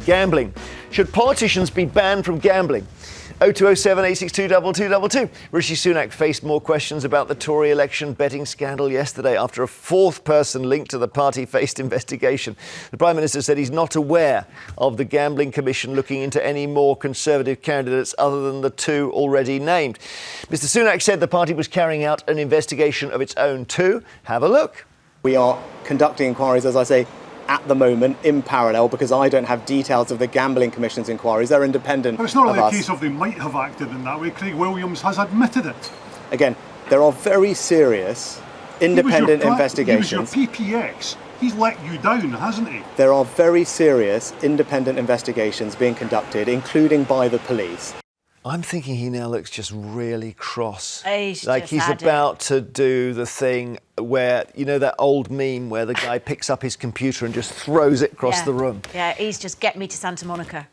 Gambling. Should politicians be banned from gambling? 0207 862 2222. Rishi Sunak faced more questions about the Tory election betting scandal yesterday after a fourth person linked to the party faced investigation. The Prime Minister said he's not aware of the Gambling Commission looking into any more Conservative candidates other than the two already named. Mr Sunak said the party was carrying out an investigation of its own too. Have a look. We are conducting inquiries, as I say, at the moment in parallel, because I don't have details of the Gambling Commission's inquiries. They're independent of us. But it's not like a case of they might have acted in that way. Craig Williams has admitted it. Again, there are very serious independent investigations. He was your PPX. He's let you down, hasn't he? There are very serious independent investigations being conducted, including by the police. I'm thinking he now looks just really cross. He's about to do the thing where, you know, that old meme where the guy picks up his computer and just throws it across the room. Yeah, he's just get me to Santa Monica.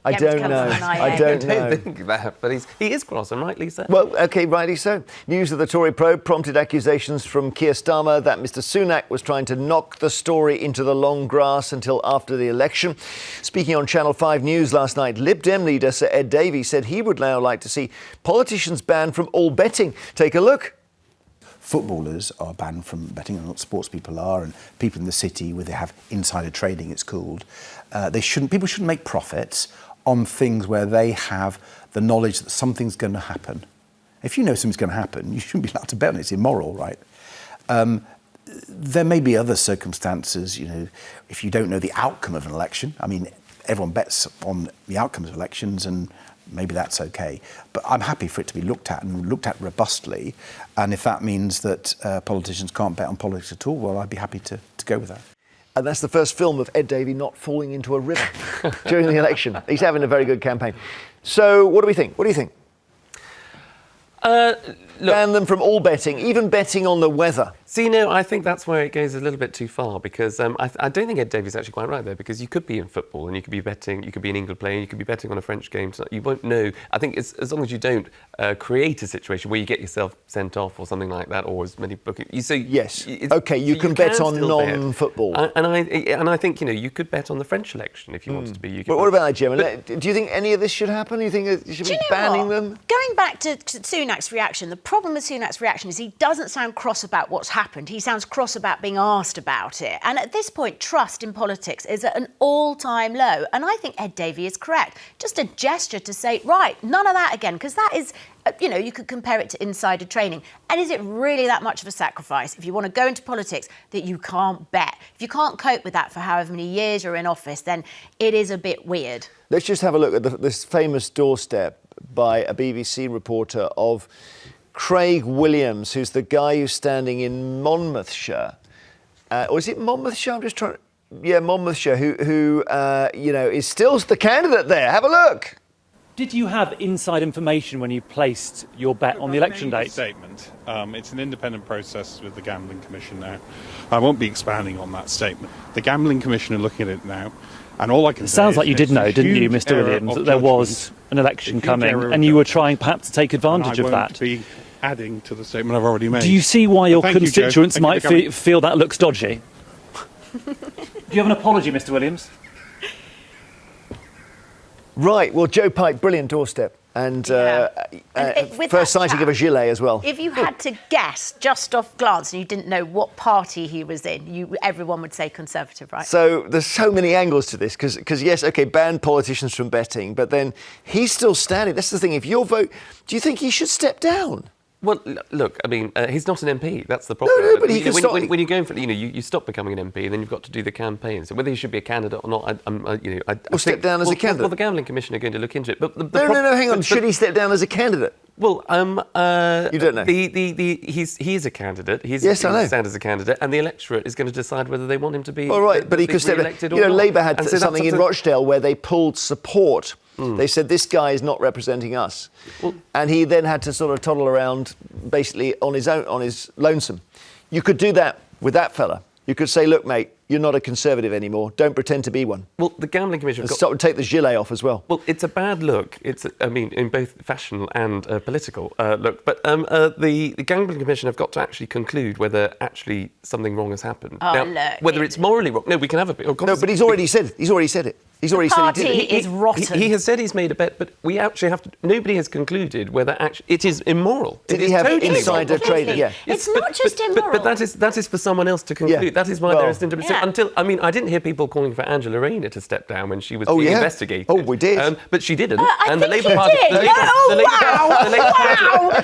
I don't know. I don't think that, but he is cross, and rightly so. Well, OK, rightly so. News of the Tory probe prompted accusations from Keir Starmer that Mr Sunak was trying to knock the story into the long grass until after the election. Speaking on Channel 5 News last night, Lib Dem leader Sir Ed Davey said he would now like to see politicians banned from all betting. Take a look. Footballers are banned from betting, and sports people are, and people in the city where they have insider trading, it's called. People shouldn't make profits on things where they have the knowledge that something's going to happen. If you know something's going to happen, you shouldn't be allowed to bet on it. It's immoral, right? There may be other circumstances, you know, if you don't know the outcome of an election. I mean, everyone bets on the outcomes of elections, and maybe that's okay. But I'm happy for it to be looked at, and looked at robustly. And if that means that politicians can't bet on politics at all, well, I'd be happy to go with that. And that's the first film of Ed Davey not falling into a river during the election. He's having a very good campaign. So what do we think? What do you think? Ban them from all betting, even betting on the weather. See, no, I think that's where it goes a little bit too far, because I don't think Ed Davey's actually quite right there, because you could be in football and you could be betting, you could be an England player, you could be betting on a French game. So you won't know. I think as long as you don't create a situation where you get yourself sent off or something like that, or as many bookings. Yes. OK, you can bet on non-football. And I think, you know, you could bet on the French election if you wanted to be. But what about that, Gemma? Do you think any of this should happen? Do you think you should be banning them? Going back to Sunak's reaction, the problem with Sunak's reaction is he doesn't sound cross about what's happened. He sounds cross about being asked about it. And at this point, trust in politics is at an all-time low. And I think Ed Davey is correct. Just a gesture to say, right, none of that again, because that is, you know, you could compare it to insider trading. And is it really that much of a sacrifice if you want to go into politics that you can't bet? If you can't cope with that for however many years you're in office, then it is a bit weird. Let's just have a look at this famous doorstep by a BBC reporter of Craig Williams, who's the guy who's standing in Monmouthshire. Or is it Monmouthshire? I'm just trying to... Yeah, Monmouthshire, who you know, is still the candidate there. Have a look. Did you have inside information when you placed your bet on the election date? Statement. It's an independent process with the Gambling Commission now. I won't be expanding on that statement. The Gambling Commission are looking at it now. And all I can say sounds like you did know, didn't you, Mr Williams, that there was an election coming, and you were trying perhaps to take advantage of that? Be adding to the statement I've already made. Do you see why your constituents might feel that looks dodgy? Do you have an apology, Mr Williams? Right, well, Joe Pike, brilliant doorstep. And first sighting of a gilet as well. If you had to guess just off glance and you didn't know what party he was in, everyone would say Conservative, right? So there's so many angles to this, because yes, OK, ban politicians from betting, but then he's still standing. That's the thing. If your vote, do you think he should step down? Well, look, I mean, he's not an MP. That's the problem. No, but he can stop. When you're going for, you know, you stop becoming an MP, and then you've got to do the campaign. So whether he should be a candidate or not, Or step down as a candidate. Well, the Gambling Commission are going to look into it. But no, hang on. Should he step down as a candidate? Well, you don't know. He is a candidate. Yes, I know. He's stand as a candidate, and the electorate is going to decide whether they want him to be. All right, but he could step down. You know, Labour had something in Rochdale where they pulled support. They said, this guy is not representing us. Well, and he then had to sort of toddle around basically on his own, on his lonesome. You could do that with that fella. You could say, look, mate, you're not a Conservative anymore. Don't pretend to be one. Well, the Gambling Commission... take the gilet off as well. Well, it's a bad look. I mean, in both fashion and political look. But the Gambling Commission have got to actually conclude whether actually something wrong has happened. Oh, now, look. whether it's morally wrong... No, we can have a... No, but he's already said it. He's already party said he did it. is rotten. He has said he's made a bet, but we actually have to. Nobody has concluded whether actually it is immoral. Did It he is have totally insider immoral. trading? Yeah. It's not just immoral. But that is for someone else to conclude. Yeah. That is why Well, there is interpretation. Yeah. I didn't hear people calling for Angela Rayner to step down when she was Oh, being yeah? investigated. Oh, we did. But she didn't. I and think the Labour you Party. did. Wow.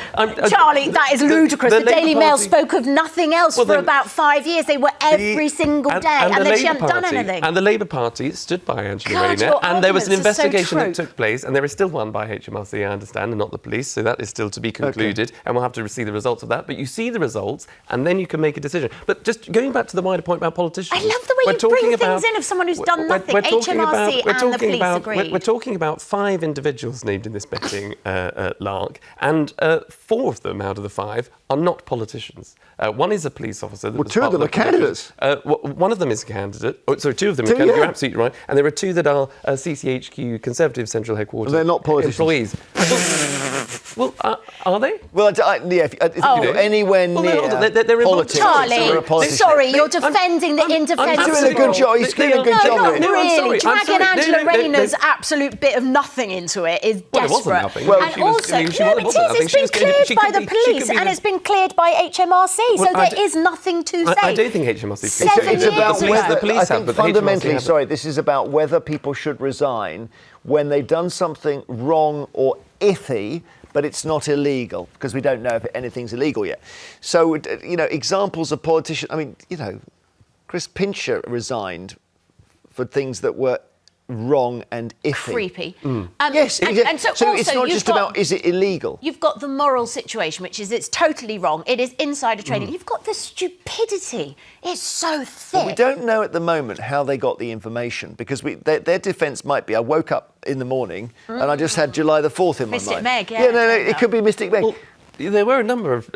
Charlie, that is ludicrous. The Daily Mail spoke of nothing else for about 5 years. They were every single day, and then she hadn't done anything. And the Labour Party stood by Angela God, Rayner, your and there was an arguments are so investigation that trope. took place, and there is still one by HMRC, I understand, and not the police, so that is still to be concluded, and we'll have to see the results of that. But you see the results, and then you can make a decision. But just going back to the wider point about politicians... I love the way you bring things in of someone who's done nothing. HMRC and the police agree. We're talking about 5 individuals named in this betting lark, and 4 of them out of the 5 are not politicians. One is a police officer. Well, 2 of them are candidates. One of them is a candidate. Oh, sorry, 2 of them are candidates. You're absolutely right. And there are 2 that are CCHQ, Conservative Central Headquarters. They're not politicians. Employees. Well, are they? Well, if you're anywhere near they're involved. politics, Charlie, you're a politician. sorry, you're defending the indefensible. He's doing a good job. He's doing a good job. Not with it. really. I'm Dragging sorry. Angela No, Rayner's absolute bit of nothing into it is Well, it wasn't desperate. nothing. Well, And she was- also, I mean, she no, wasn't it nothing. is. She It's was been going to- cleared she by could the be- she police, could be and the- it's been cleared by HMRC, so Well, there is nothing to say. I don't think HMRC... It's about whether, the police I think have, but the fundamentally, HMRC haven't. sorry, this is about whether people should resign when they've done something wrong or iffy, but it's not illegal, because we don't know if anything's illegal yet. So, examples of politicians, Chris Pincher resigned for things that were wrong and iffy. Creepy. Yes, and so also it's not you've just got- about is it illegal. You've got the moral situation, which is it's totally wrong. It is insider trading. You've got the stupidity. It's so thick. But we don't know at the moment how they got the information, because their defence might be, I woke up in the morning and I just had July the 4th in my Mystic mind. Meg, yeah, Yeah, no, it could be Mystic Meg. Well, there were a number of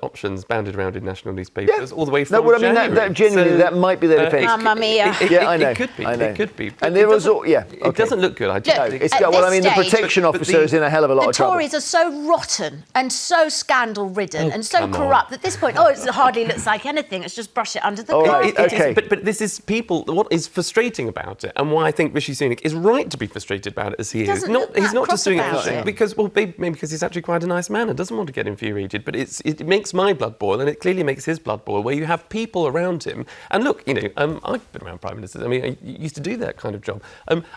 options banded around in national newspapers all the way from No, well, I mean, January. that genuinely, that might be their defence. Mamma mia. Yeah, I know. It could be. I know. It could be. And there was all, yeah. It doesn't look good. I No, think. it's At got, well, I this mean, the stage- protection but officer is in a hell of a lot The of trouble. Tories are so rotten and so scandal-ridden and so come on. corrupt at this point, it hardly looks like anything. It's just brush it under the All carpet. right. Okay. But this is people. What is frustrating about it, and why I think Rishi Sunak is right to be frustrated about it as he is. Doesn't look He's that not cross just doing about it. because maybe because he's actually quite a nice man and doesn't want to get infuriated. But it makes my blood boil, and it clearly makes his blood boil. Where you have people around him, and look, I've been around prime ministers. I mean, I used to do that kind of job.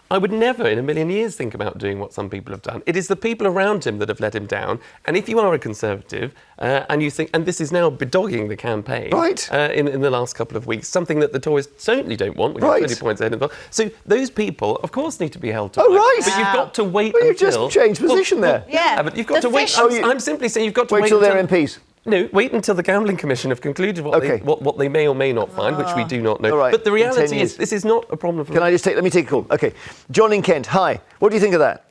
I would never in a million years think about doing what some people have done. It is the people around him that have let him down. And if you are a Conservative and you think, and this is now bedogging the campaign, Right. In the last couple of weeks, something that the Tories certainly don't want, when Right. you're 20 points ahead of them. So those people, of course, need to be held to Oh, account. right. But you've got to wait Well, you until... just changed position there. Yeah. But you've got The to wait... fish- I'm simply saying you've got to Wait wait till they're until... MPs. No, wait until the Gambling Commission have concluded what they may or may not find, which we do not know. All right, But the in 10 reality years. is, this is not a problem for... Let me take a call. Okay. John in Kent, hi. What do you think of that?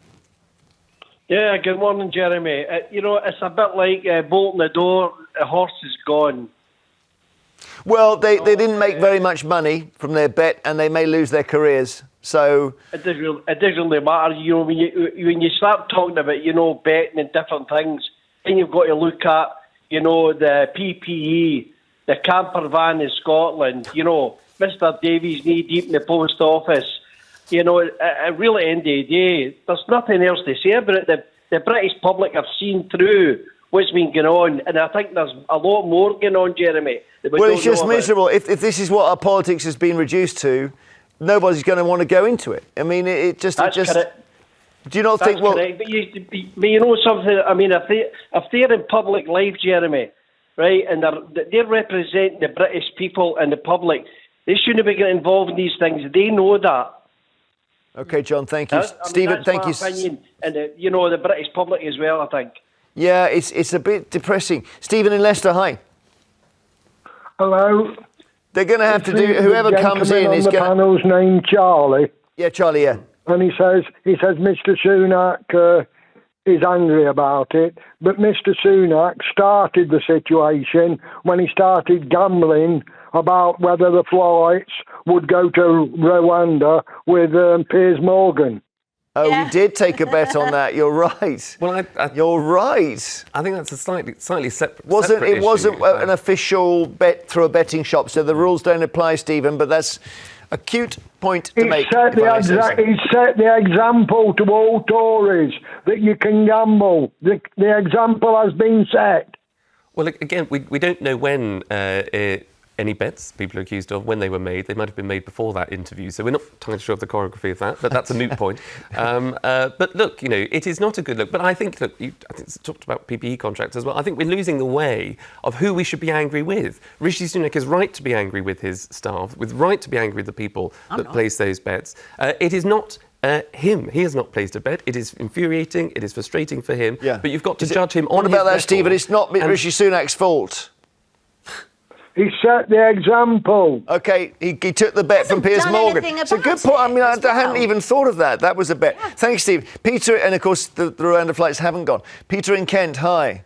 Yeah, good morning, Jeremy. It's a bit like bolting the door, the horse is gone. Well, they didn't make very much money from their bet, and they may lose their careers. So It doesn't really matter. When you start talking about, betting and different things, then you've got to look at, the PPE, the camper van in Scotland, Mr. Davies knee deep in the post office. Really, at the end of the day, there's nothing else to say about it. The British public have seen through what's been going on, and I think there's a lot more going on, Jeremy. that we well, don't it's just know about. miserable. If this is what our politics has been reduced to, nobody's going to want to go into it. I mean, That's correct. Do you not That's think? Well, correct. But you know something. I mean, if they're in public life, Jeremy, right, and they're representing the British people and the public, they shouldn't be getting involved in these things. They know that. okay, John. Thank you, Stephen. That's Thank my you. opinion, and the British public as well, I think. Yeah, it's a bit depressing. Stephen in Leicester, hi. Hello. They're going to have to do. Whoever comes in on is the going. panel's named Charlie, Yeah, Charlie. Yeah. and he says Mr. Sunak is angry about it, but Mr. Sunak started the situation when he started gambling about whether the flights would go to Rwanda with Piers Morgan. Oh, Yeah. we did take a bet on that. You're right. Well, You're right. I think that's a slightly separate Wasn't issue. an official bet through a betting shop, so the rules don't apply, Stephen. But that's Acute point to make. He set the example to all Tories that you can gamble. The example has been set. Well, again, we don't know when any bets people are accused of, when they were made. They might have been made before that interview, so we're not entirely sure of the choreography of that, but that's a moot point. But look, it is not a good look. But I think, look, I think it's talked about PPE contracts as well. I think we're losing the way of who we should be angry with. Rishi Sunak is right to be angry with his staff, with right to be angry with the people that place those bets. It is not him. He has not placed a bet. It is infuriating. It is frustrating for him. Yeah. But you've got to judge him on his record. What about that, Stephen? It's not Rishi Sunak's fault. He set the example. OK, he took the bet from Piers Morgan. It's a good point. I mean, I hadn't even thought of that. That was a bet. Yeah. Thanks, Steve. Peter, and of course, the Rwanda flights haven't gone. Peter in Kent, hi.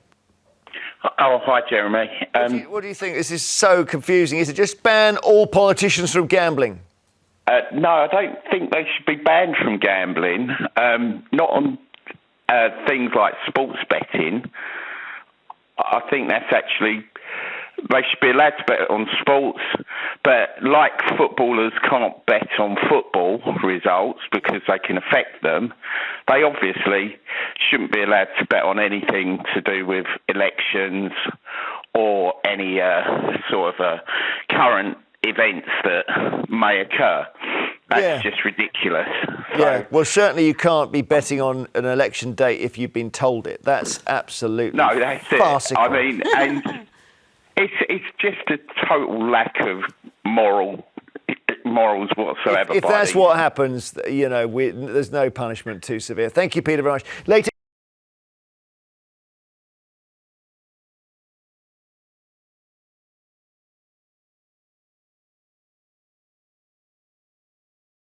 Oh, hi, Jeremy. What do you think? This is so confusing. Is it just ban all politicians from gambling? No, I don't think they should be banned from gambling. Not on things like sports betting. I think that's actually... They should be allowed to bet on sports, but like footballers can't bet on football results because they can affect them, they obviously shouldn't be allowed to bet on anything to do with elections or any sort of current events that may occur. That's just ridiculous. Yeah, well, certainly you can't be betting on an election date if you've been told it. That's absolutely farcical. I mean, and... It's just a total lack of morals whatsoever. If that's what happens, there's no punishment too severe. Thank you, Peter, very much. Later.